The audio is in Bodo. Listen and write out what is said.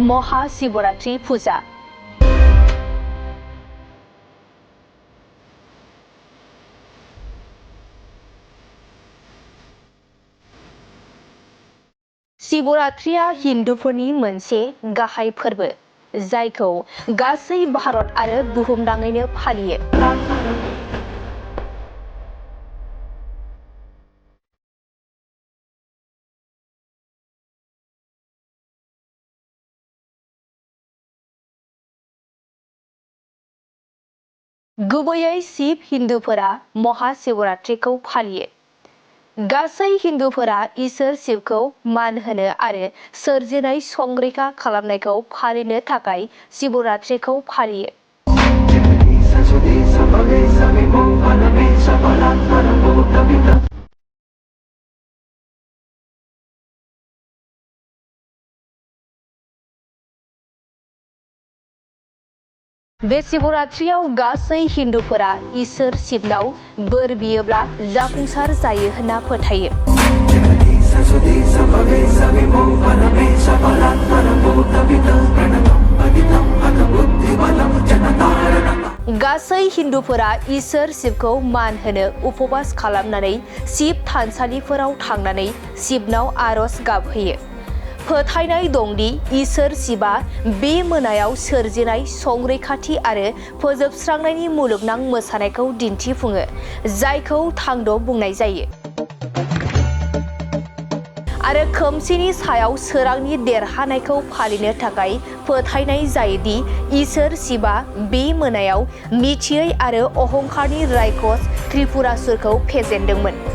महाशिवरात्रि पूजा। शिवरात्रिया हिन्दुफोरनि मोनसे गाहाय फोरबो, जायखौ गासै भारत आरो बुहुमनाङैनो फालियो। गुबैयै शिव हिन्दुफोरा महाशिवरात्रिखौ फालियो। गासै हिन्दुफोरा इसोर शिवखौ मान होनो आरो सोरजिनाय संरैखा खालामनायखौ फालिनो थाखाय शिवरात्रिखौ फालियो। बे शिवरात्रियाव गासै हिन्दुफोरा इसोर शिवनाव बोर बियोब्ला जाफुंसार जायो होनना फोथायो। गासै हिन्दुफोरा इसोर शिवखौ मान होनो उपवास खालामनानै शिव थानसालिफोराव थांनानै शिवनाव आरज गाबहैयो। फोथायनाय दंदि इसोर शिवआ बे मोनायाव सोरजिनाय संरैखाथि आरो फोजोबस्रांनायनि मुलुगनां मोसानायखौ दिन्थिफुङो, जायखौ तांडव बुंनाय जायो। आरो खोमसिनि सायाव सोरांनि देरहानायखौ फालिनो थाखाय फोथायनाय जायोदि इसोर शिवआ बे मोनायाव मिथियै आरो अहंकारनि रायखस त्रिपुरासुरखौ फेजेनदोंमोन।